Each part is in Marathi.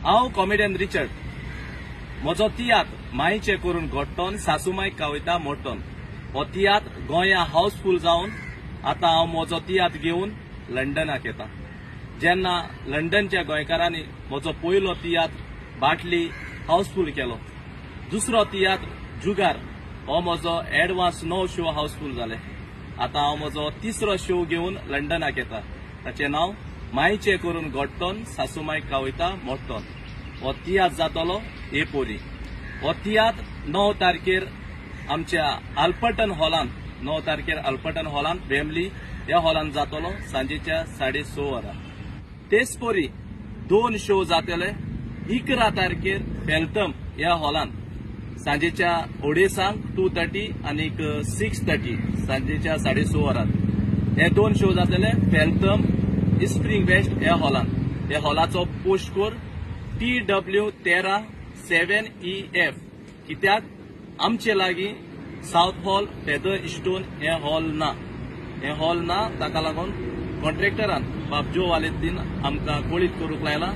हांव कॉमेडियन रिचर्ड. म्हजो तियात्र मायेचें करून घोट्टोन सासूमायक कावयता मोट्टोन. हो तियात्र गोंया हाऊसफुल जावन आतां हांव म्हजो तियात्र घेवन लंडनाक येता. जेन्ना लंडनच्या गोंयकारांनी म्हजो पयलो तियात्र बाटली हाऊसफुल केलो. दुसरो तियात्र जुगार हो म्हजो एडवान्स 9 शो हाऊसफुल जाले. आतां हांव म्हजो तिसरो शो घेवन लंडनाक येता. ताचें नांव मायेचें करून घोट्टोन सासूमायक कावयता मोट्टोन. हो तियात्र जातलो एपोरी. हो तियात्र 9 तारखेर आमच्या आल्पर्टन हॉलांत वेमली ह्या हॉलांत जातलो सांजेच्या 6:30 वरां. तेच परी 2 शो जातले 11 तारखेर फेल्थम ह्या हॉलांत सांजेच्या 2:30 आणि 6:30 सांजेच्या 6:30 वरांत. हे 2 शो जातले फेल्थम स्प्रिंग वेस्ट ह्या हॉलांत. ह्या हॉलाचो पोस्ट कोड TW13 7EF. कित्याक आमचे लागीं साउथ हॉल फेदर स्टोन हे हॉल ना ताका लागून कॉन्ट्रॅक्टरान बाब जो वालेद्दीन आमकां कळीत करूंक लायला.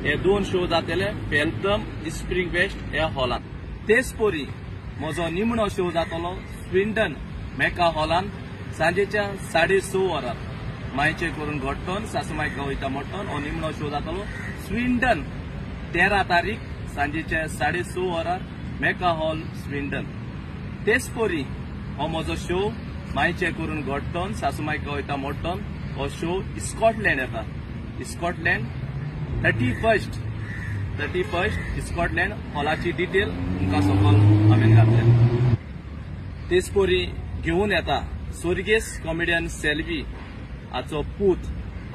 हे 2 शो जातले फेल्थम स्प्रिंग वेस्ट ह्या हॉलांत. तेच परी म्हजो निमणो शो जातलो स्विंडन मेका हॉलांत सांजेच्या 6:30 वरां. मायेचें करून घोट्टोन सासूमायक कावयता मोट्टोन हो निमणो शो जातलो स्विंडन 13 तारीख सांजेच्या 6:30 वरां मेका हॉल स्विंडन. तेच परी हो म्हजो शो मायेचें करून घोट्टोन सासूमायक कावयता मोट्टोन हो शो स्कॉटलँड येता. स्कॉटलँड 31 स्कॉटलँड हॉलाची डिटेल तुमकां सकयल हांवें घातल्या. तेच परी घेवन येता स्वर्गेस कॉमेडियन सेल्वी हाचो पूत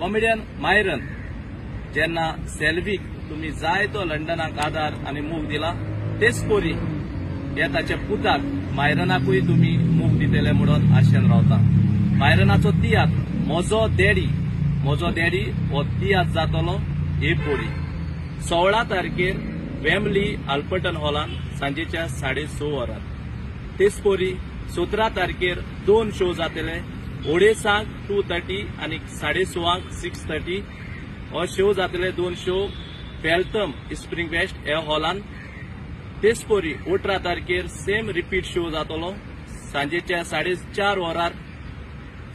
कॉमेडियन मायरन. जेन्ना सेल्वीक तुमी जाय तो लंडनाक आदार आनी मोग दिला तेच परी हे ताच्या पुताक मायरनाकूय तुमी मोग दितले म्हणून आशेन रावता. मायरनाचो तियात्र म्हजो डॅडी हो तियात्र जातलो एपोरी. 16 तारखेर वेमली आल्पर्टन हॉलांत सांजेच्या 6:30 वरां. तेच परी 17 तारखेर 2 शो जातले 2:30 आणि 6:30 6:30. हो शो जातले 2 शो फेल्थम स्प्रिंग वेस्ट ह्या हॉलांत. तेच परी 18 तारखेर सेम रिपीट शो जातलो सांजेच्या 4:30 वरार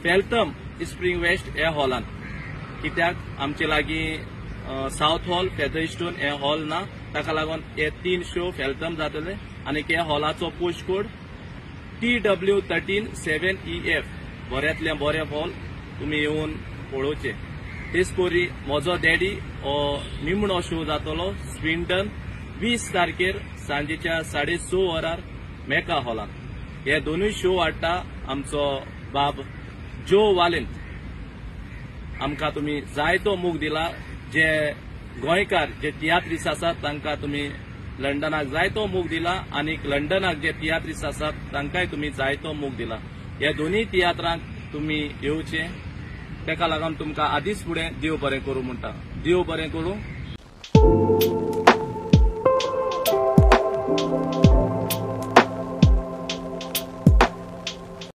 फेल्थम स्प्रिंग वेस्ट ह्या हॉलांत. कित्याक आमचे लागीं साउथ हॉल फेदरस्टोन हे हॉल ना ताका लागून हे 3 शो फेल्थम जातले आनी ह्या हॉलाचो पोस्ट कोड TW13 7EF. बऱ्यांतलें बरें हॉल तुमी येवन पळोवचें. तेच परी म्हजो डॅडी हो निमणो शो जातलो स्विंडन 20 तारखेर सांजेच्या 6:30 वरार मेका हॉलांत. हे 2 शो हाडटा आमचो बाब जो वालेंत. आमकां तुमी जायतो मोग दिला. जे गोंयकार जे तियात्रीस आसात तांकां तुमी लंडनाक जायतो मोग दिला आनी लंडनाक जे तियात्रीस आसात तांकांय तुमी जायतो मोग दिला. ह्या 2 तियात्रांक तुमी येवचें. ताका लागून तुमकां आदींच फुडें देव बरें करूं म्हणटा. देव बरें करूं.